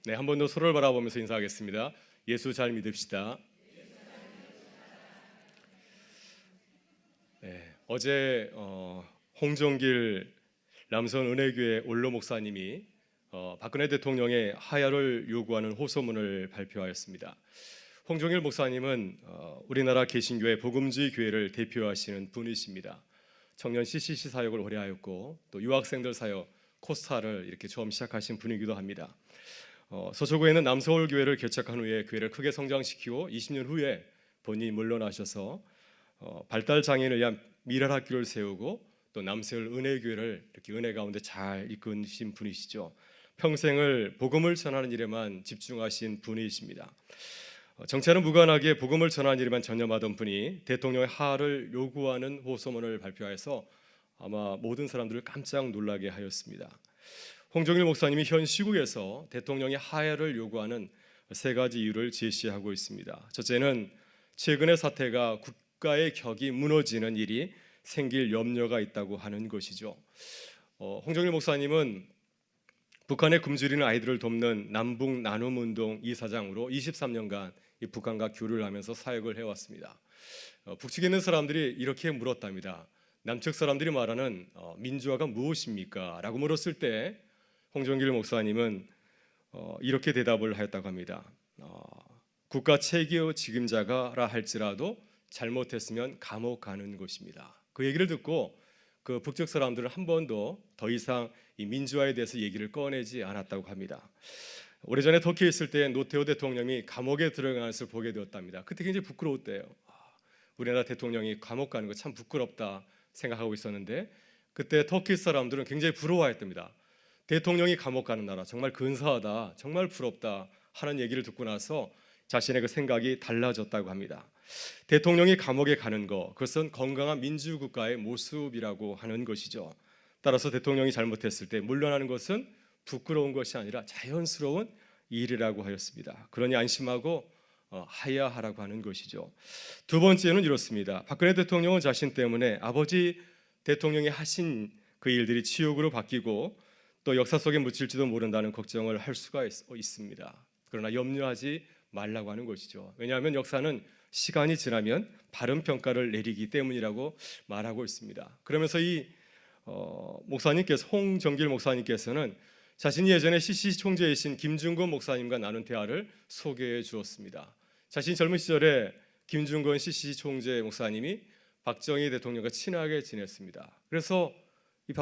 네, 한 번 더 서로를 바라보면서 인사하겠습니다. 예수 잘 믿읍시다. 네, 어제 홍종길 남선 은혜교회 원로 목사님이 박근혜 대통령의 하야를 요구하는 호소문을 발표하였습니다. 홍종길 목사님은 우리나라 개신교회 복음주의 교회를 대표하시는 분이십니다. 청년 CCC 사역을 오래 하였고 또 유학생들 사역 코스타를 이렇게 처음 시작하신 분이기도 합니다. 서초구에는 남서울교회를 개척한 후에 교회를 크게 성장시키고 20년 후에 본인이 물러나셔서 발달 장애인을 위한 미랄학교를 세우고 또 남서울 은혜교회를 이렇게 은혜 가운데 잘 이끄신 분이시죠. 평생을 복음을 전하는 일에만 집중하신 분이십니다. 정체는 무관하게 복음을 전하는 일에만 전념하던 분이 대통령의 하야를 요구하는 호소문을 발표해서 아마 모든 사람들을 깜짝 놀라게 하였습니다. 홍종길 목사님이 현 시국에서 대통령의 하야를 요구하는 세 가지 이유를 제시하고 있습니다. 첫째는 최근의 사태가 국가의 격이 무너지는 일이 생길 염려가 있다고 하는 것이죠. 홍종길 목사님은 북한에 굶주리는 아이들을 돕는 남북 나눔운동 이사장으로 23년간 이 북한과 교류를 하면서 사역을 해왔습니다. 북측에 있는 사람들이 이렇게 물었답니다. 남측 사람들이 말하는 민주화가 무엇입니까? 라고 물었을 때 홍종길 목사님은 이렇게 대답을 하였다고 합니다. 국가 체계 책임자가라 할지라도 잘못했으면 감옥 가는 것입니다. 그 얘기를 듣고 그 북측 사람들은 한 번도 더 이상 이 민주화에 대해서 얘기를 꺼내지 않았다고 합니다. 오래전에 터키에 있을 때 노태우 대통령이 감옥에 들어가는 것을 보게 되었답니다. 그때 굉장히 부끄러웠대요. 우리나라 대통령이 감옥 가는 거 참 부끄럽다 생각하고 있었는데 그때 터키 사람들은 굉장히 부러워했답니다. 대통령이 감옥 가는 나라 정말 근사하다, 정말 부럽다 하는 얘기를 듣고 나서 자신의 그 생각이 달라졌다고 합니다. 대통령이 감옥에 가는 것, 그것은 건강한 민주국가의 모습이라고 하는 것이죠. 따라서 대통령이 잘못했을 때 물러나는 것은 부끄러운 것이 아니라 자연스러운 일이라고 하였습니다. 그러니 안심하고 하야하라고 하는 것이죠. 두 번째는 이렇습니다. 박근혜 대통령은 자신 때문에 아버지 대통령이 하신 그 일들이 치욕으로 바뀌고 또 역사 속에 묻힐지도 모른다는 걱정을 할 수가 있습니다. 그러나 염려하지 말라고 하는 것이죠. 왜냐하면 역사는 시간이 지나면 바른 평가를 내리기 때문이라고 말하고 있습니다. 그러면서 이 목사님께서 홍정길 목사님께서는 자신이 예전에 CCC 총재이신 김준건 목사님과 나눈 대화를 소개해 주었습니다. 자신이 젊은 시절에 김준건 CCC 총재 목사님이 박정희 대통령과 친하게 지냈습니다. 그래서 이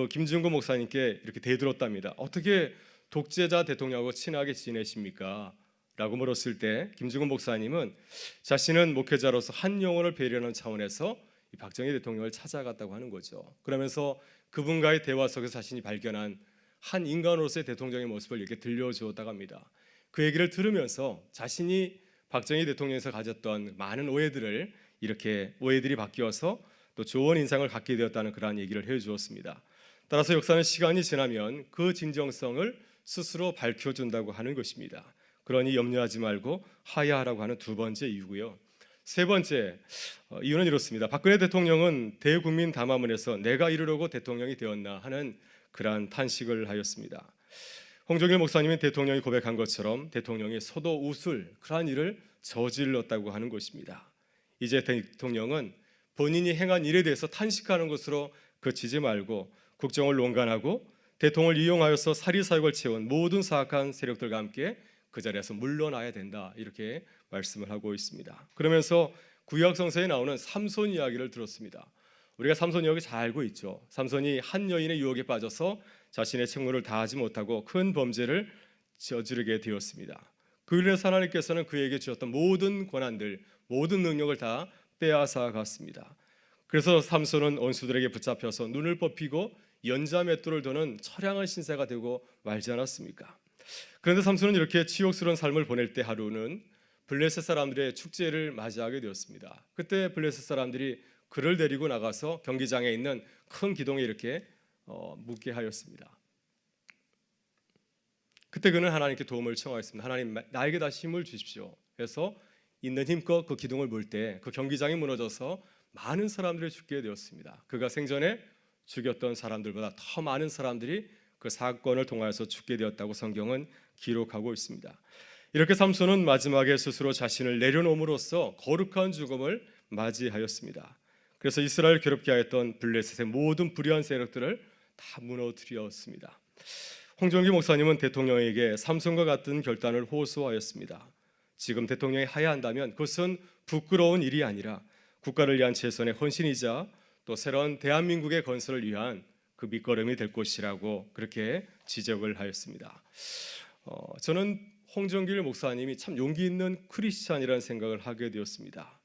김준건 목사님께 이렇게 대들었답니다. 어떻게 독재자 대통령하고 친하게 지내십니까? 라고 물었을 때 김준건 목사님은 자신은 목회자로서 한 영혼을 배려하는 차원에서 이 박정희 대통령을 찾아갔다고 하는 거죠. 그러면서 그분과의 대화 속에서 자신이 발견한 한 인간으로서의 대통령의 모습을 이렇게 들려주었다고 합니다. 그 얘기를 들으면서 자신이 박정희 대통령에서 가졌던 많은 오해들이 바뀌어서 또 좋은 인상을 갖게 되었다는 그러한 얘기를 해주었습니다. 따라서 역사는 시간이 지나면 그 진정성을 스스로 밝혀준다고 하는 것입니다. 그러니 염려하지 말고 하야하라고 하는 두 번째 이유고요. 세 번째 이유는 이렇습니다. 박근혜 대통령은 대국민 담화문에서 내가 이르려고 대통령이 되었나 하는 그러한 탄식을 하였습니다. 홍종길 목사님은 대통령이 고백한 것처럼 대통령이 소도 웃을 그러한 일을 저질렀다고 하는 것입니다. 이제 대통령은 본인이 행한 일에 대해서 탄식하는 것으로 그치지 말고 국정을 논간하고 대통령을 이용하여서 사리사욕을 채운 모든 사악한 세력들과 함께 그 자리에서 물러나야 된다 이렇게 말씀을 하고 있습니다. 그러면서 구약 성서에 나오는 삼손 이야기를 들었습니다. 우리가 삼손 이야기 잘 알고 있죠. 삼손이 한 여인의 유혹에 빠져서 자신의 책무를 다하지 못하고 큰 범죄를 저지르게 되었습니다. 그 일에서 하나님께서는 그에게 주셨던 모든 권한들, 모든 능력을 다 빼앗아 갔습니다. 그래서 삼손은 원수들에게 붙잡혀서 눈을 뽑히고 연자맷돌을 도는 처량한 신세가 되고 말지 않았습니까? 그런데 삼손은 이렇게 치욕스러운 삶을 보낼 때 하루는 블레셋 사람들의 축제를 맞이하게 되었습니다. 그때 블레셋 사람들이 그를 데리고 나가서 경기장에 있는 큰 기둥에 이렇게 묻게 하였습니다. 그때 그는 하나님께 도움을 청하였습니다. 하나님, 나에게 다시 힘을 주십시오. 그래서 있는 힘껏 그 기둥을 물 때 그 경기장이 무너져서 많은 사람들이 죽게 되었습니다. 그가 생전에 죽였던 사람들보다 더 많은 사람들이 그 사건을 통하여서 죽게 되었다고 성경은 기록하고 있습니다. 이렇게 삼손은 마지막에 스스로 자신을 내려놓음으로써 거룩한 죽음을 맞이하였습니다. 그래서 이스라엘 괴롭게 하였던 블레셋의 모든 불의한 세력들을 다 무너뜨렸습니다. 홍정기 목사님은 대통령에게 삼손과 같은 결단을 호소하였습니다. 지금 대통령이 하야한다면 그것은 부끄러운 일이 아니라 국가를 위한 최선의 헌신이자 또 새로운 대한민국의 건설을 위한 그 밑거름이 될 것이라고 그렇게 지적을 하였습니다. 저는 홍정길 목사님이 참 용기 있는 크리스찬이라는 생각을 하게 되었습니다.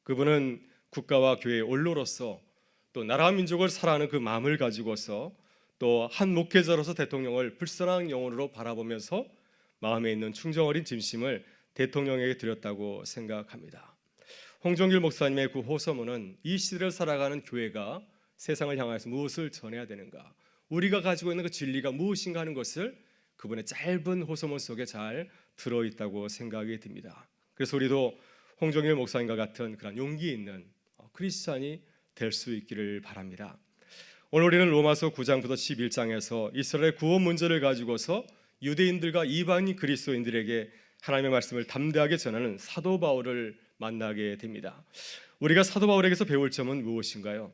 그분은 국가와 교회의 원로로서 또 나라 민족을 사랑하는 그 마음을 가지고서 또 한 목회자로서 대통령을 불쌍한 영혼으로 바라보면서 마음에 있는 충정 어린 진심을 대통령에게 드렸다고 생각합니다. 홍정길 목사님의 그 호소문은 이 시대를 살아가는 교회가 세상을 향해서 무엇을 전해야 되는가, 우리가 가지고 있는 그 진리가 무엇인가 하는 것을 그분의 짧은 호소문 속에 잘 들어있다고 생각이 듭니다. 그래서 우리도 홍정길 목사님과 같은 그런 용기 있는 크리스찬이 될 수 있기를 바랍니다. 오늘 우리는 로마서 9장부터 11장에서 이스라엘의 구원 문제를 가지고서 유대인들과 이방인 그리스도인들에게 하나님의 말씀을 담대하게 전하는 사도 바울을 만나게 됩니다. 우리가 사도 바울에게서 배울 점은 무엇인가요?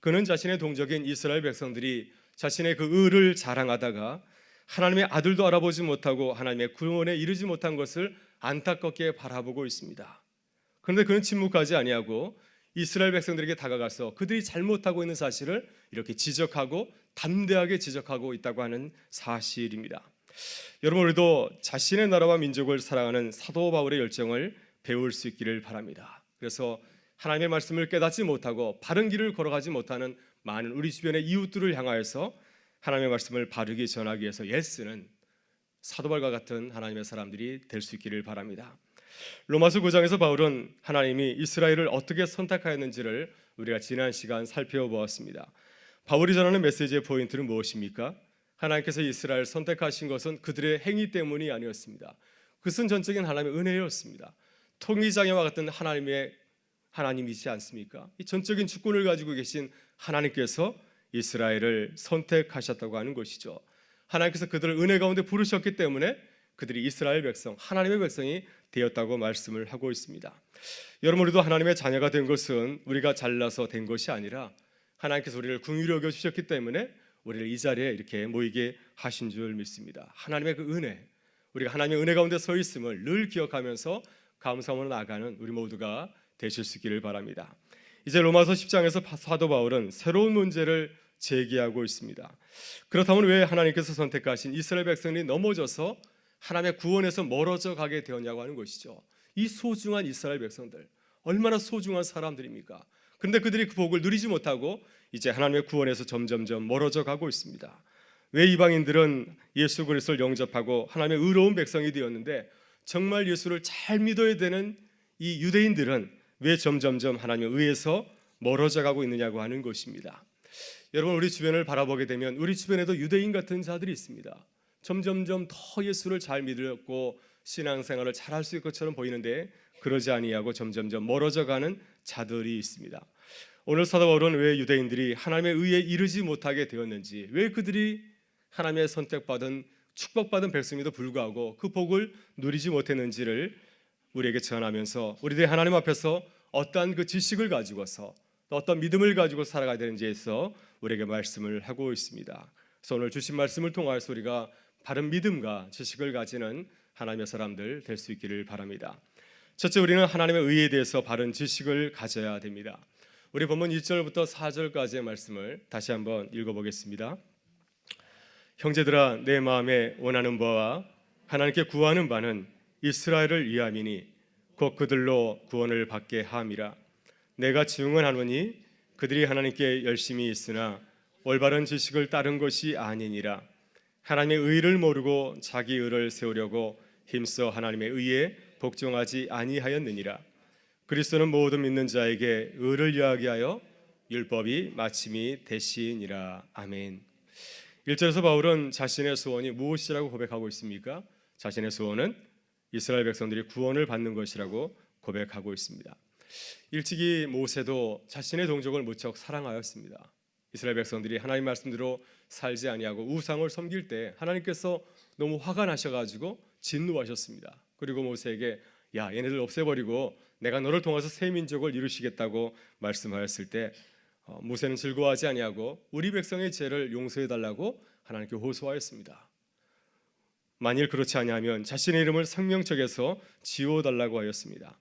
그는 자신의 동족인 이스라엘 백성들이 자신의 그 의를 자랑하다가 하나님의 아들도 알아보지 못하고 하나님의 구원에 이르지 못한 것을 안타깝게 바라보고 있습니다. 그런데 그는 침묵하지 아니하고 이스라엘 백성들에게 다가가서 그들이 잘못하고 있는 사실을 이렇게 지적하고 담대하게 지적하고 있다고 하는 사실입니다. 여러분, 우리도 자신의 나라와 민족을 사랑하는 사도 바울의 열정을 배울 수 있기를 바랍니다. 그래서 하나님의 말씀을 깨닫지 못하고 바른 길을 걸어가지 못하는 많은 우리 주변의 이웃들을 향하여서 하나님의 말씀을 바르게 전하기 위해서 애쓰는 사도 바울과 같은 하나님의 사람들이 될 수 있기를 바랍니다. 로마서 9장에서 바울은 하나님이 이스라엘을 어떻게 선택하였는지를 우리가 지난 시간 살펴보았습니다. 바울이 전하는 메시지의 포인트는 무엇입니까? 하나님께서 이스라엘을 선택하신 것은 그들의 행위 때문이 아니었습니다. 그것은 전적인 하나님의 은혜였습니다. 통일장애와 같은 하나님이지 않습니까? 이 전적인 주권을 가지고 계신 하나님께서 이스라엘을 선택하셨다고 하는 것이죠. 하나님께서 그들을 은혜 가운데 부르셨기 때문에 그들이 이스라엘 백성, 하나님의 백성이 되었다고 말씀을 하고 있습니다. 여러분, 우리도 하나님의 자녀가 된 것은 우리가 잘나서 된 것이 아니라 하나님께서 우리를 긍휼히 여겨 주셨기 때문에 우리를 이 자리에 이렇게 모이게 하신 줄 믿습니다. 하나님의 그 은혜, 우리가 하나님의 은혜 가운데 서 있음을 늘 기억하면서 감사함으로 나아가는 우리 모두가 되실 수 있기를 바랍니다. 이제 로마서 10장에서 사도 바울은 새로운 문제를 제기하고 있습니다. 그렇다면 왜 하나님께서 선택하신 이스라엘 백성이 넘어져서 하나님의 구원에서 멀어져 가게 되었냐고 하는 것이죠. 이 소중한 이스라엘 백성들, 얼마나 소중한 사람들입니까? 그런데 그들이 그 복을 누리지 못하고 이제 하나님의 구원에서 점점점 멀어져 가고 있습니다. 왜 이방인들은 예수 그리스도를 영접하고 하나님의 의로운 백성이 되었는데 정말 예수를 잘 믿어야 되는 이 유대인들은 왜 점점점 하나님의 의에서 멀어져 가고 있느냐고 하는 것입니다. 여러분, 우리 주변을 바라보게 되면 우리 주변에도 유대인 같은 자들이 있습니다. 점점점 더 예수를 잘 믿었고 신앙생활을 잘할 수 있을 것처럼 보이는데 그러지 아니하고 점점점 멀어져 가는 자들이 있습니다. 오늘 사도 바울은 왜 유대인들이 하나님의 의에 이르지 못하게 되었는지, 왜 그들이 하나님의 선택받은 축복받은 백성임에도 불구하고 그 복을 누리지 못했는지를 우리에게 전하면서 우리들이 하나님 앞에서 어떠한 그 지식을 가지고서 또 어떤 믿음을 가지고 살아가야 되는지에서 우리에게 말씀을 하고 있습니다. 그래서 오늘 주신 말씀을 통하여서 우리가 바른 믿음과 지식을 가지는 하나님의 사람들 될 수 있기를 바랍니다. 첫째, 우리는 하나님의 의에 대해서 바른 지식을 가져야 됩니다. 우리 본문 1절부터 4절까지의 말씀을 다시 한번 읽어보겠습니다. 형제들아, 내 마음에 원하는 바와 하나님께 구하는 바는 이스라엘을 위함이니 곧 그들로 구원을 받게 함이라. 내가 증언하노니 그들이 하나님께 열심히 있으나 올바른 지식을 따른 것이 아니니라. 하나님의 의를 모르고 자기 의를 세우려고 힘써 하나님의 의에 복종하지 아니하였느니라. 그리스도는 모든 믿는 자에게 의를 이야기하여 율법이 마침이 되시니라. 아멘. 1절에서 바울은 자신의 소원이 무엇이라고 고백하고 있습니까? 자신의 소원은 이스라엘 백성들이 구원을 받는 것이라고 고백하고 있습니다. 일찍이 모세도 자신의 동족을 무척 사랑하였습니다. 이스라엘 백성들이 하나님 말씀대로 살지 아니하고 우상을 섬길 때 하나님께서 너무 화가 나셔가지고 진노하셨습니다. 그리고 모세에게 야, 얘네들 없애버리고 내가 너를 통해서 새 민족을 이루시겠다고 말씀하였을 때 모세는 즐거워하지 아니하고 우리 백성의 죄를 용서해달라고 하나님께 호소하였습니다. 만일 그렇지 아니하면 자신의 이름을 생명책에서 지워달라고 하였습니다.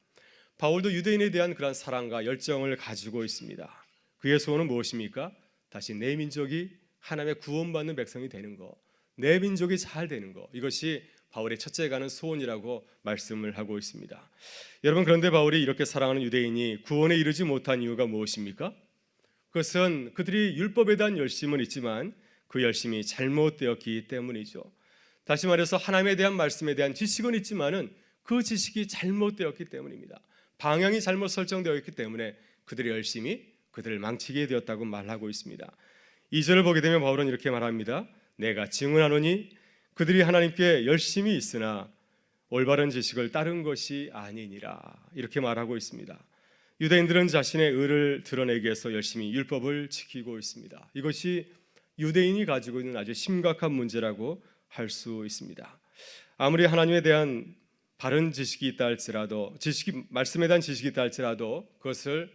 바울도 유대인에 대한 그런 사랑과 열정을 가지고 있습니다. 그의 소원은 무엇입니까? 다시 내 민족이 하나님의 구원받는 백성이 되는 것, 내 민족이 잘 되는 것, 이것이 바울의 첫째 가는 소원이라고 말씀을 하고 있습니다. 여러분, 그런데 바울이 이렇게 사랑하는 유대인이 구원에 이르지 못한 이유가 무엇입니까? 그것은 그들이 율법에 대한 열심은 있지만 그 열심이 잘못되었기 때문이죠. 다시 말해서 하나님에 대한 말씀에 대한 지식은 있지만은 그 지식이 잘못되었기 때문입니다. 방향이 잘못 설정되어 있기 때문에 그들의 열심이 그들을 망치게 되었다고 말하고 있습니다. 2절을 보게 되면 바울은 이렇게 말합니다. 내가 증언하노니 그들이 하나님께 열심히 있으나 올바른 지식을 따른 것이 아니니라, 이렇게 말하고 있습니다. 유대인들은 자신의 의를 드러내기 위해서 열심히 율법을 지키고 있습니다. 이것이 유대인이 가지고 있는 아주 심각한 문제라고 할 수 있습니다. 아무리 하나님에 대한 바른 지식이 있다 할지라도, 말씀에 대한 지식이 있다 할지라도, 그것을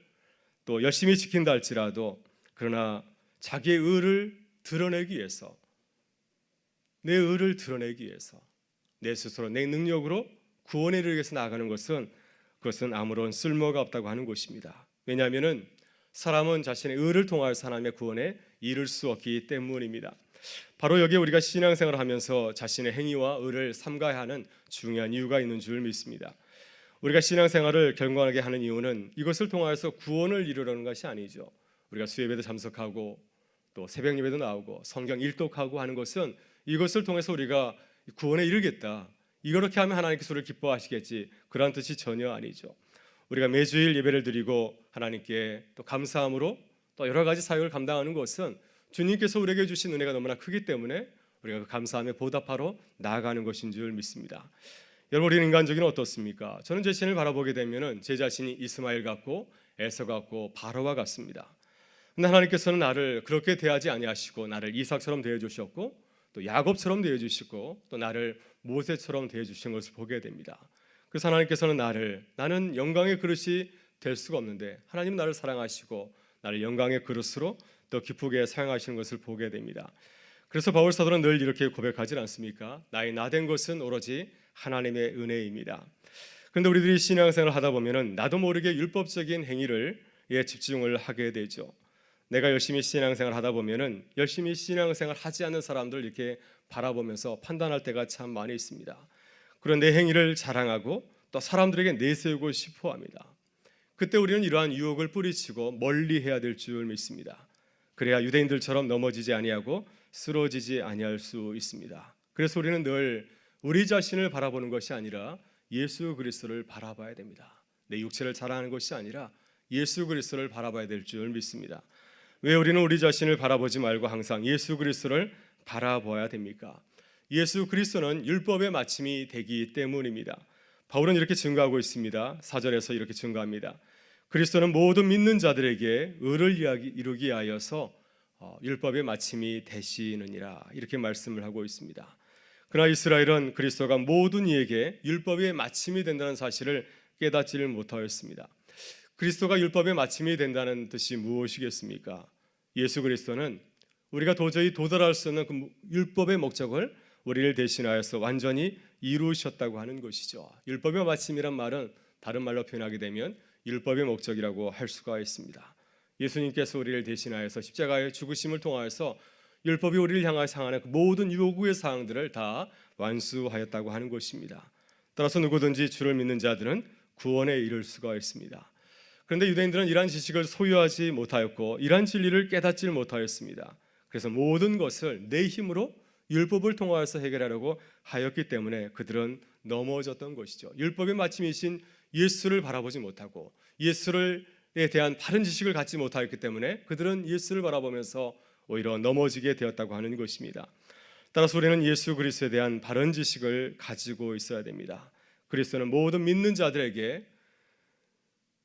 또 열심히 지킨다 할지라도, 그러나 자기의 의를 드러내기 위해서, 내 의를 드러내기 위해서 내 스스로 내 능력으로 구원에 이르기 위해서 나아가는 것은 그것은 아무런 쓸모가 없다고 하는 것입니다. 왜냐하면 사람은 자신의 의를 통하여서 하나님의 구원에 이를 수 없기 때문입니다. 바로 여기에 우리가 신앙생활을 하면서 자신의 행위와 의를 삼가야 하는 중요한 이유가 있는 줄 믿습니다. 우리가 신앙생활을 경건하게 하는 이유는 이것을 통하여서 구원을 이루려는 것이 아니죠. 우리가 수예배도 참석하고 또 새벽 예배도 나오고 성경 일독하고 하는 것은 이것을 통해서 우리가 구원에 이르겠다, 이렇게 하면 하나님께서 우리를 기뻐하시겠지, 그런 뜻이 전혀 아니죠. 우리가 매주일 예배를 드리고 하나님께 또 감사함으로 또 여러 가지 사역을 감당하는 것은 주님께서 우리에게 주신 은혜가 너무나 크기 때문에 우리가 그 감사함에 보답하러 나아가는 것인 줄 믿습니다. 여러분, 우리 인간적인 어떻습니까? 저는 제 자신을 바라보게 되면 제 자신이 이스마엘 같고 에서 같고 바로와 같습니다. 근데 하나님께서는 나를 그렇게 대하지 아니하시고 나를 이삭처럼 대해 주셨고 또 야곱처럼 대해 주시고 또 나를 모세처럼 대해 주신 것을 보게 됩니다. 그래서 하나님께서는 나는 영광의 그릇이 될 수가 없는데 하나님은 나를 사랑하시고 나를 영광의 그릇으로 더 기쁘게 사용하시는 것을 보게 됩니다. 그래서 바울 사도는 늘 이렇게 고백하지 않습니까? 나의 나된 것은 오로지 하나님의 은혜입니다. 그런데 우리들이 신앙생활을 하다 보면은 나도 모르게 율법적인 행위를 집중을 하게 되죠. 내가 열심히 신앙생활 하다 보면은 열심히 신앙생활 하지 않는 사람들 이렇게 바라보면서 판단할 때가 참 많이 있습니다. 그런 내 행위를 자랑하고 또 사람들에게 내세우고 싶어합니다. 그때 우리는 이러한 유혹을 뿌리치고 멀리해야 될 줄 믿습니다. 그래야 유대인들처럼 넘어지지 아니하고 쓰러지지 아니할 수 있습니다. 그래서 우리는 늘 우리 자신을 바라보는 것이 아니라 예수 그리스도를 바라봐야 됩니다. 내 육체를 자랑하는 것이 아니라 예수 그리스도를 바라봐야 될 줄 믿습니다. 왜 우리는 우리 자신을 바라보지 말고 항상 예수 그리스도를 바라봐야 됩니까? 예수 그리스도는 율법의 마침이 되기 때문입니다. 바울은 이렇게 증거하고 있습니다. 4절에서 이렇게 증거합니다. 그리스도는 모든 믿는 자들에게 의를 이루기 위하여서 율법의 마침이 되시느니라, 이렇게 말씀을 하고 있습니다. 그러나 이스라엘은 그리스도가 모든 이에게 율법의 마침이 된다는 사실을 깨닫지를 못하였습니다. 그리스도가 율법의 마침이 된다는 뜻이 무엇이겠습니까? 예수 그리스도는 우리가 도저히 도달할 수 없는 그 율법의 목적을 우리를 대신하여서 완전히 이루셨다고 하는 것이죠. 율법의 마침이란 말은 다른 말로 표현하게 되면 율법의 목적이라고 할 수가 있습니다. 예수님께서 우리를 대신하여서 십자가의 죽으심을 통하여서 율법이 우리를 향하여서 향하는 그 모든 요구의 사항들을 다 완수하였다고 하는 것입니다. 따라서 누구든지 주를 믿는 자들은 구원에 이를 수가 있습니다. 그런데 유대인들은 이러한 지식을 소유하지 못하였고 이러한 진리를 깨닫지 못하였습니다. 그래서 모든 것을 내 힘으로 율법을 통하여서 해결하려고 하였기 때문에 그들은 넘어졌던 것이죠. 율법의 마침이신 예수를 바라보지 못하고 예수에 대한 바른 지식을 갖지 못하였기 때문에 그들은 예수를 바라보면서 오히려 넘어지게 되었다고 하는 것입니다. 따라서 우리는 예수 그리스도에 대한 바른 지식을 가지고 있어야 됩니다. 그리스도는 모든 믿는 자들에게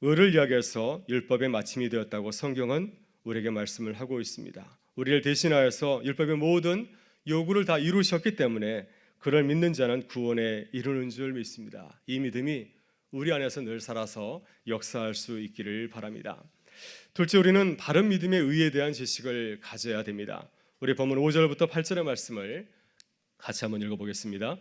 의를 이야기해서 율법의 마침이 되었다고 성경은 우리에게 말씀을 하고 있습니다. 우리를 대신하여서 율법의 모든 요구를 다 이루셨기 때문에 그를 믿는 자는 구원에 이르는 줄 믿습니다. 이 믿음이 우리 안에서 늘 살아서 역사할 수 있기를 바랍니다. 둘째, 우리는 바른 믿음의 의에 대한 지식을 가져야 됩니다. 우리 본문 5절부터 8절의 말씀을 같이 한번 읽어보겠습니다.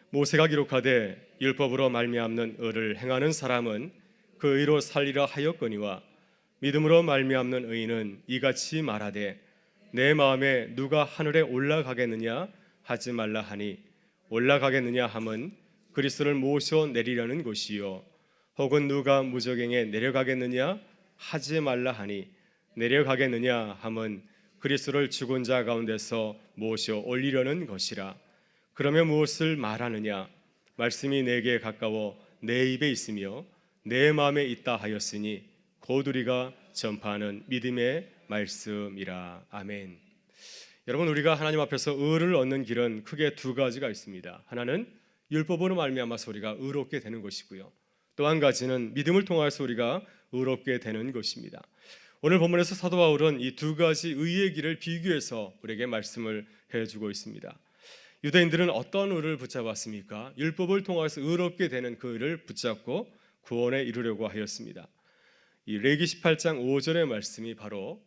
모세가 기록하되 율법으로 말미암는 의를 행하는 사람은 그 의로 살리라 하였거니와 믿음으로 말미암는 의인은 이같이 말하되 내 마음에 누가 하늘에 올라가겠느냐 하지 말라 하니 올라가겠느냐 함은 그리스도를 모셔 내리려는 것이요 혹은 누가 무저갱에 내려가겠느냐 하지 말라 하니 내려가겠느냐 함은 그리스도를 죽은 자 가운데서 모셔 올리려는 것이라. 그러면 무엇을 말하느냐 말씀이 내게 가까워 내 입에 있으며 내 마음에 있다 하였으니 곧 우리가 전파하는 믿음의 말씀이라. 아멘. 여러분, 우리가 하나님 앞에서 의를 얻는 길은 크게 두 가지가 있습니다. 하나는 율법으로 말미암아서 우리가 의롭게 되는 것이고요, 또 한 가지는 믿음을 통해서 우리가 의롭게 되는 것입니다. 오늘 본문에서 사도 바울은 이 두 가지 의의 길을 비교해서 우리에게 말씀을 해주고 있습니다. 유대인들은 어떤 의를 붙잡았습니까? 율법을 통해서 의롭게 되는 그 의를 붙잡고 구원에 이르려고 하였습니다. 이 레기 18장 5절의 말씀이 바로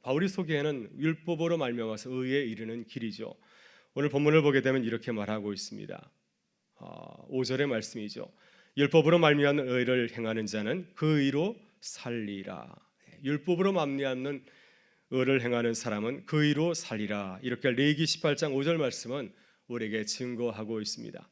바울이 소개하는 율법으로 말미암아서 의에 이르는 길이죠. 오늘 본문을 보게 되면 이렇게 말하고 있습니다. 5절의 말씀이죠. 율법으로 말미암는 의를 행하는 자는 그 의로 살리라. 율법으로 말미암는 의를 행하는 사람은 그 의로 살리라. 이렇게 레기 18장 5절 말씀은 우리에게 증거하고 있습니다.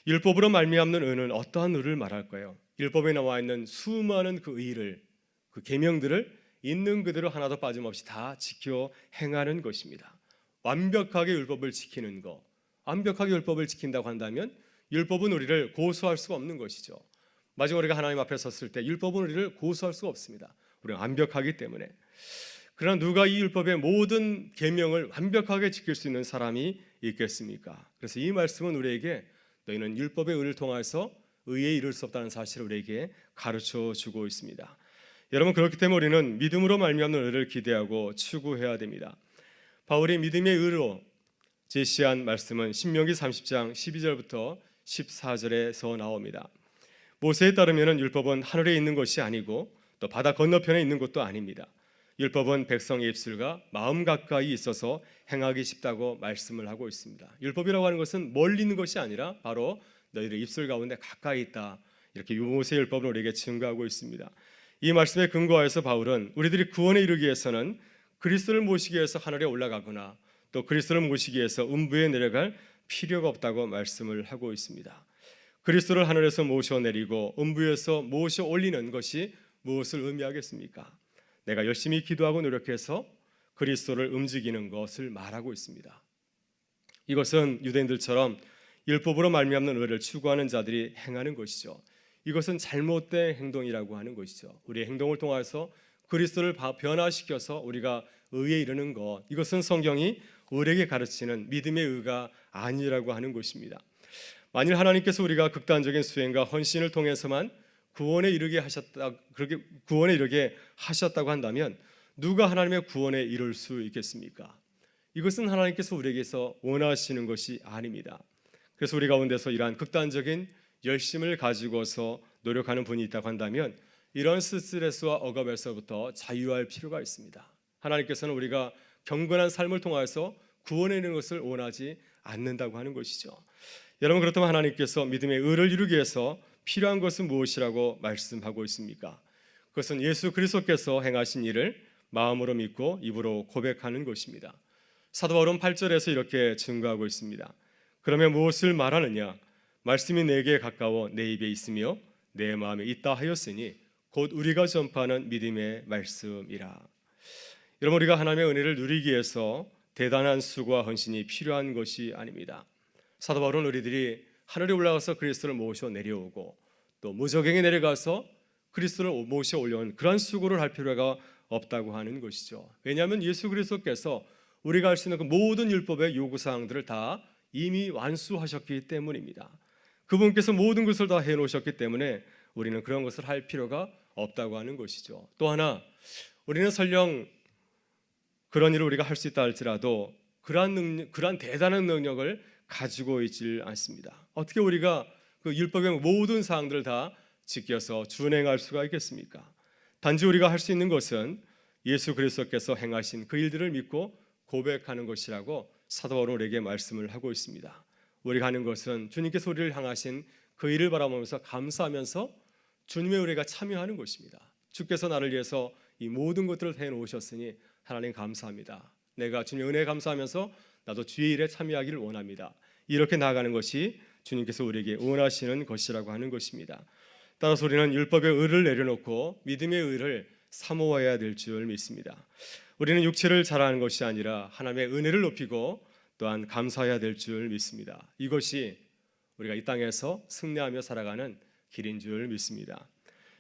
율법으로 말미암는 의는 어떠한 의를 말할까요? 율법에 나와 있는 수많은 그 의를, 그 계명들을 있는 그대로 하나도 빠짐없이 다 지켜 행하는 것입니다. 완벽하게 율법을 지키는 것, 완벽하게 율법을 지킨다고 한다면 율법은 우리를 고소할 수가 없는 것이죠. 마지막 우리가 하나님 앞에 섰을 때 율법은 우리를 고소할 수가 없습니다. 우리가 완벽하기 때문에. 그러나 누가 이 율법의 모든 계명을 완벽하게 지킬 수 있는 사람이 있겠습니까? 그래서 이 말씀은 우리에게 너희는 율법의 의를 통해서 의에 이를 수 없다는 사실을 우리에게 가르쳐 주고 있습니다. 여러분, 그렇기 때문에 우리는 믿음으로 말미암는 의를 기대하고 추구해야 됩니다. 바울이 믿음의 의로 제시한 말씀은 신명기 30장 12절부터 14절에서 나옵니다. 모세에 따르면 율법은 하늘에 있는 것이 아니고 또 바다 건너편에 있는 것도 아닙니다. 율법은 백성의 입술과 마음 가까이 있어서 행하기 쉽다고 말씀을 하고 있습니다. 율법이라고 하는 것은 멀리 있는 것이 아니라 바로 너희들 입술 가운데 가까이 있다. 이렇게 모세의 율법을 우리에게 증거하고 있습니다. 이 말씀에 근거하여서 바울은 우리들이 구원에 이르기 위해서는 그리스도를 모시기 위해서 하늘에 올라가거나 또 그리스도를 모시기 위해서 음부에 내려갈 필요가 없다고 말씀을 하고 있습니다. 그리스도를 하늘에서 모셔 내리고 음부에서 모셔 올리는 것이 무엇을 의미하겠습니까? 내가 열심히 기도하고 노력해서 그리스도를 움직이는 것을 말하고 있습니다. 이것은 유대인들처럼 율법으로 말미암는 의를 추구하는 자들이 행하는 것이죠. 이것은 잘못된 행동이라고 하는 것이죠. 우리의 행동을 통해서 그리스도를 변화시켜서 우리가 의에 이르는 것, 이것은 성경이 우리에게 가르치는 믿음의 의가 아니라고 하는 것입니다. 만일 하나님께서 우리가 극단적인 수행과 헌신을 통해서만 구원에 이르게 하셨다고 한다면 누가 하나님의 구원에 이를 수 있겠습니까? 이것은 하나님께서 우리에게서 원하시는 것이 아닙니다. 그래서 우리 가운데서 이러한 극단적인 열심을 가지고서 노력하는 분이 있다고 한다면 이런 스트레스와 억압에서부터 자유할 필요가 있습니다. 하나님께서는 우리가 경건한 삶을 통해서 구원에 이르는 것을 원하지 않는다고 하는 것이죠. 여러분, 그렇다면 하나님께서 믿음의 의를 이루기 위해서 필요한 것은 무엇이라고 말씀하고 있습니까? 그것은 예수 그리스도께서 행하신 일을 마음으로 믿고 입으로 고백하는 것입니다. 사도 바울은 8절에서 이렇게 증거하고 있습니다. 그러면 무엇을 말하느냐? 말씀이 내게 가까워 내 입에 있으며 내 마음에 있다 하였으니 곧 우리가 전파하는 믿음의 말씀이라. 여러분, 우리가 하나님의 은혜를 누리기 위해서 대단한 수고와 헌신이 필요한 것이 아닙니다. 사도 바울은 우리들이 하늘에 올라가서 그리스도를 모셔 내려오고 또 무저갱에 내려가서 그리스도를 모셔 올려온 그런 수고를 할 필요가 없다고 하는 것이죠. 왜냐하면 예수 그리스도께서 우리가 할 수 있는 그 모든 율법의 요구사항들을 다 이미 완수하셨기 때문입니다. 그분께서 모든 것을 다 해놓으셨기 때문에 우리는 그런 것을 할 필요가 없다고 하는 것이죠. 또 하나, 우리는 설령 그런 일을 우리가 할 수 있다 할지라도 그러한 대단한 능력을 가지고 있질 않습니다. 어떻게 우리가 그 율법의 모든 사항들을 다 지켜서 준행할 수가 있겠습니까? 단지 우리가 할 수 있는 것은 예수 그리스도께서 행하신 그 일들을 믿고 고백하는 것이라고 사도 바울은 우리에게 말씀을 하고 있습니다. 우리가 하는 것은 주님께서 우리를 향하신 그 일을 바라보면서 감사하면서 주님의 은혜가 참여하는 것입니다. 주께서 나를 위해서 이 모든 것들을 해놓으셨으니 하나님 감사합니다. 내가 주님의 은혜에 감사하면서 나도 주의 일에 참여하기를 원합니다. 이렇게 나아가는 것이 주님께서 우리에게 원하시는 것이라고 하는 것입니다. 따라서 우리는 율법의 의를 내려놓고 믿음의 의를 사모해야 될 줄 믿습니다. 우리는 육체를 자랑하는 것이 아니라 하나님의 은혜를 높이고 또한 감사해야 될 줄 믿습니다. 이것이 우리가 이 땅에서 승리하며 살아가는 길인 줄 믿습니다.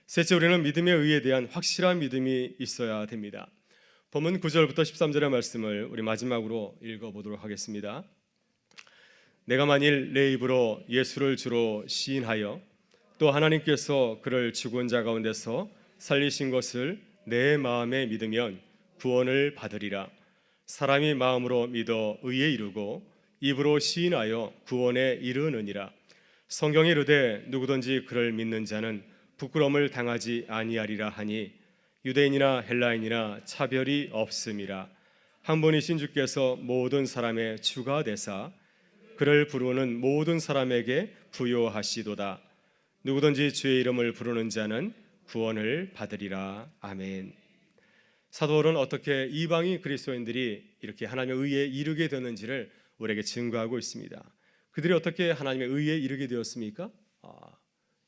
셋째, 우리는 믿음의 의에 대한 확실한 믿음이 있어야 됩니다. 본문 9절부터 13절의 말씀을 우리 마지막으로 읽어보도록 하겠습니다. 내가 만일 내 입으로 예수를 주로 시인하여 또 하나님께서 그를 죽은 자 가운데서 살리신 것을 내 마음에 믿으면 구원을 받으리라. 사람이 마음으로 믿어 의에 이르고 입으로 시인하여 구원에 이르느니라. 성경에 이르되 누구든지 그를 믿는 자는 부끄러움을 당하지 아니하리라 하니 유대인이나 헬라인이나 차별이 없음이라. 한 분이신 주께서 모든 사람의 주가 되사 그를 부르는 모든 사람에게 부요하시도다. 누구든지 주의 이름을 부르는 자는 구원을 받으리라. 아멘. 사도 바울은 어떻게 이방인 그리스도인들이 이렇게 하나님의 의에 이르게 되는지를 우리에게 증거하고 있습니다. 그들이 어떻게 하나님의 의에 이르게 되었습니까?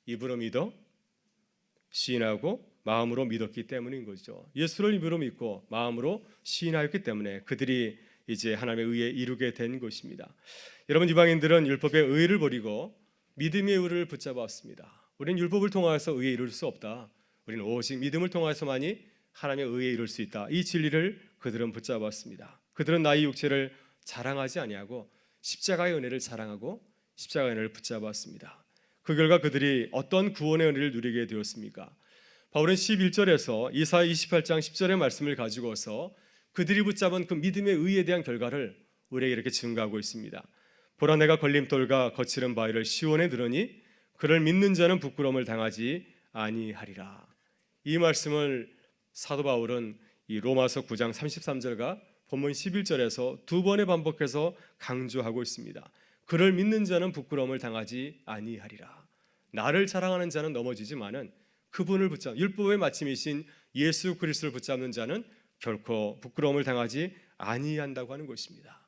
입으로 믿어 시인하고 마음으로 믿었기 때문인 거죠. 예수를 입으로 믿고 마음으로 시인하였기 때문에 그들이 이제 하나님의 의에 이르게 된 것입니다. 여러분, 이방인들은 율법의 의를 버리고 믿음의 의를 붙잡았습니다. 우리는 율법을 통하여서 의에 이를 수 없다. 우리는 오직 믿음을 통하여서만이 하나님의 의에 이를 수 있다. 이 진리를 그들은 붙잡았습니다. 그들은 나의 육체를 자랑하지 아니하고 십자가의 은혜를 자랑하고 십자가의 은혜를 붙잡았습니다. 그 결과 그들이 어떤 구원의 은혜를 누리게 되었습니까? 바울은 11절에서 이사야 28장 10절의 말씀을 가지고서 그들이 붙잡은 그 믿음의 의에 대한 결과를 우리에게 이렇게 증거하고 있습니다. 보라, 내가 걸림돌과 거칠은 바위를 시온에 들으니 그를 믿는 자는 부끄러움을 당하지 아니하리라. 이 말씀을 사도 바울은 이 로마서 9장 33절과 본문 11절에서 두 번에 반복해서 강조하고 있습니다. 그를 믿는 자는 부끄러움을 당하지 아니하리라. 나를 자랑하는 자는 넘어지지만은 그분을 붙잡 율법의 마침이신 예수 그리스도를 붙잡는 자는 결코 부끄러움을 당하지 아니한다고 하는 것입니다.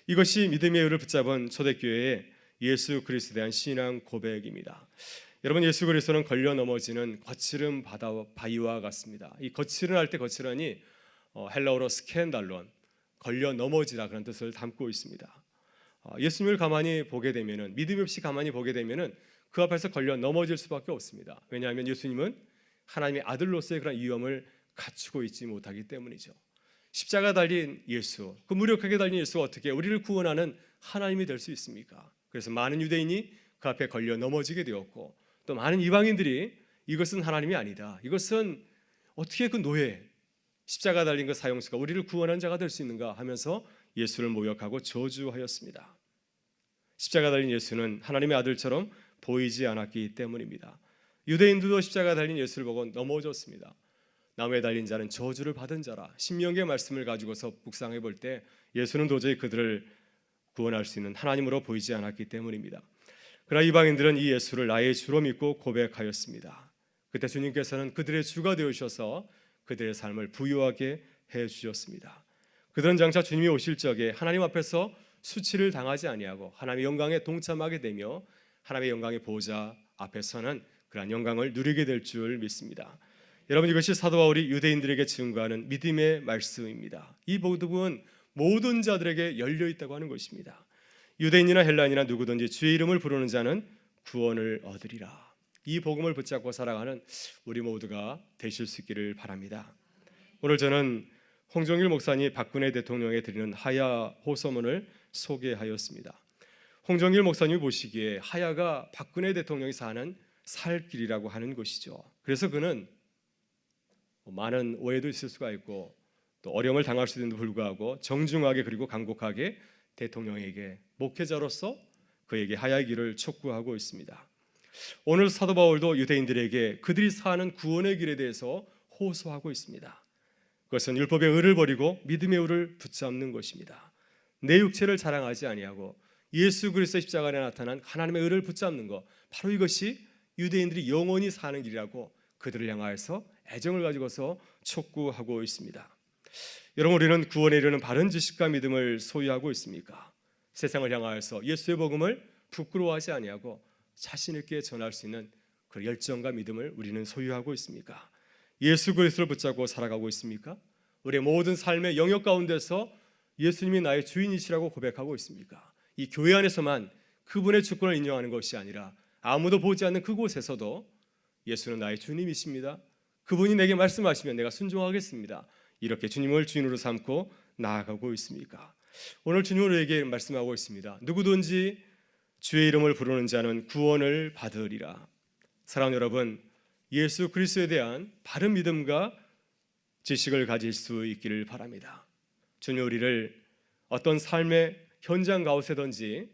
이것이 믿음의 의를 붙잡은 초대교회의 예수 그리스도에 대한 신앙 고백입니다. 여러분, 예수 그리스도는 걸려 넘어지는 거칠은 바위와 같습니다. 이 거칠은 할 때 거칠은이 헬라어로 스캔달론, 걸려 넘어지다 그런 뜻을 담고 있습니다. 예수님을 가만히 보게 되면은, 믿음 없이 가만히 보게 되면은 그 앞에서 걸려 넘어질 수밖에 없습니다. 왜냐하면 예수님은 하나님의 아들로서의 그런 위엄을 갖추고 있지 못하기 때문이죠. 십자가 달린 예수, 그 무력하게 달린 예수가 어떻게 우리를 구원하는 하나님이 될 수 있습니까? 그래서 많은 유대인이 그 앞에 걸려 넘어지게 되었고, 또 많은 이방인들이 이것은 하나님이 아니다, 이것은 어떻게 그 노예, 십자가 달린 그 사형수가 우리를 구원한 자가 될 수 있는가 하면서 예수를 모욕하고 저주하였습니다. 십자가 달린 예수는 하나님의 아들처럼 보이지 않았기 때문입니다. 유대인들도 십자가 달린 예수를 보고 넘어졌습니다. 나무에 달린 자는 저주를 받은 자라. 신명기의 말씀을 가지고서 묵상해 볼 때 예수는 도저히 그들을 구원할 수 있는 하나님으로 보이지 않았기 때문입니다. 그러나 이방인들은 이 예수를 나의 주로 믿고 고백하였습니다. 그때 주님께서는 그들의 주가 되어주셔서 그들의 삶을 부유하게 해주셨습니다. 그들은 장차 주님이 오실 적에 하나님 앞에서 수치를 당하지 아니하고 하나님의 영광에 동참하게 되며 하나님의 영광의 보좌 앞에서는 그러한 영광을 누리게 될 줄 믿습니다. 여러분, 이것이 사도 바울이 유대인들에게 증거하는 믿음의 말씀입니다. 이 복음은 모든 자들에게 열려 있다고 하는 것입니다. 유대인이나 헬라인이나 누구든지 주의 이름을 부르는 자는 구원을 얻으리라. 이 복음을 붙잡고 살아가는 우리 모두가 되실 수 있기를 바랍니다. 오늘 저는 홍정일 목사님 박근혜 대통령에 드리는 하야 호소문을 소개하였습니다. 홍정일 목사님이 보시기에 하야가 박근혜 대통령이 사는 살 길이라고 하는 것이죠. 그래서 그는 많은 오해도 있을 수가 있고 또 어려움을 당할 수 있는데도 불구하고 정중하게 그리고 간곡하게 대통령에게 목회자로서 그에게 하야의 길을 촉구하고 있습니다. 오늘 사도 바울도 유대인들에게 그들이 사는 구원의 길에 대해서 호소하고 있습니다. 그것은 율법의 의를 버리고 믿음의 의를 붙잡는 것입니다. 내 육체를 자랑하지 아니하고 예수 그리스도의 십자가 안에 나타난 하나님의 의를 붙잡는 것, 바로 이것이 유대인들이 영원히 사는 길이라고 그들을 향하여서 애정을 가지고서 촉구하고 있습니다. 여러분, 우리는 구원에 이르는 바른 지식과 믿음을 소유하고 있습니까? 세상을 향하여서 예수의 복음을 부끄러워하지 아니하고 자신 있게 전할 수 있는 그 열정과 믿음을 우리는 소유하고 있습니까? 예수 그리스도를 붙잡고 살아가고 있습니까? 우리의 모든 삶의 영역 가운데서 예수님이 나의 주인이시라고 고백하고 있습니까? 이 교회 안에서만 그분의 주권을 인정하는 것이 아니라 아무도 보지 않는 그곳에서도 예수는 나의 주님이십니다. 그분이 내게 말씀하시면 내가 순종하겠습니다. 이렇게 주님을 주인으로 삼고 나아가고 있습니까? 오늘 주님은 우리에게 말씀하고 있습니다. 누구든지 주의 이름을 부르는 자는 구원을 받으리라. 사랑하는 여러분, 예수 그리스도에 대한 바른 믿음과 지식을 가질 수 있기를 바랍니다. 주님 우리를 어떤 삶의 현장 가운데든지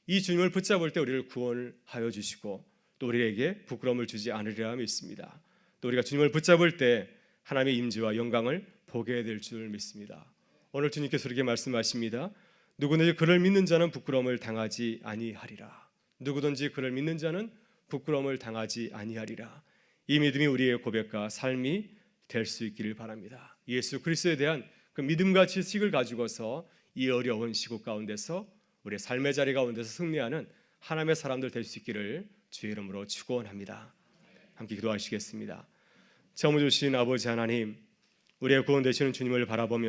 이 주님을 붙잡을 때 우리를 구원하여 주시고 또 우리에게 부끄러움을 주지 않으리라 믿습니다. 또 우리가 주님을 붙잡을 때 하나님의 임재와 영광을 보게 될 줄 믿습니다. 오늘 주님께서 우리에게 말씀하십니다. 누구든지 그를 믿는 자는 부끄러움을 당하지 아니하리라. 누구든지 그를 믿는 자는 부끄러움을 당하지 아니하리라. 이 믿음이 우리의 고백과 삶이 될 수 있기를 바랍니다. 예수 그리스도에 대한 그 믿음과 지식을 가지고서 이 어려운 시국 가운데서 우리의 삶의 자리 가운데서 승리하는 하나님의 사람들 될 수 있기를 주의 이름으로 축원합니다. 함께 기도하시겠습니다. 창조 주신 아버지 하나님, 우리의 구원 되시는 주님을 바라보며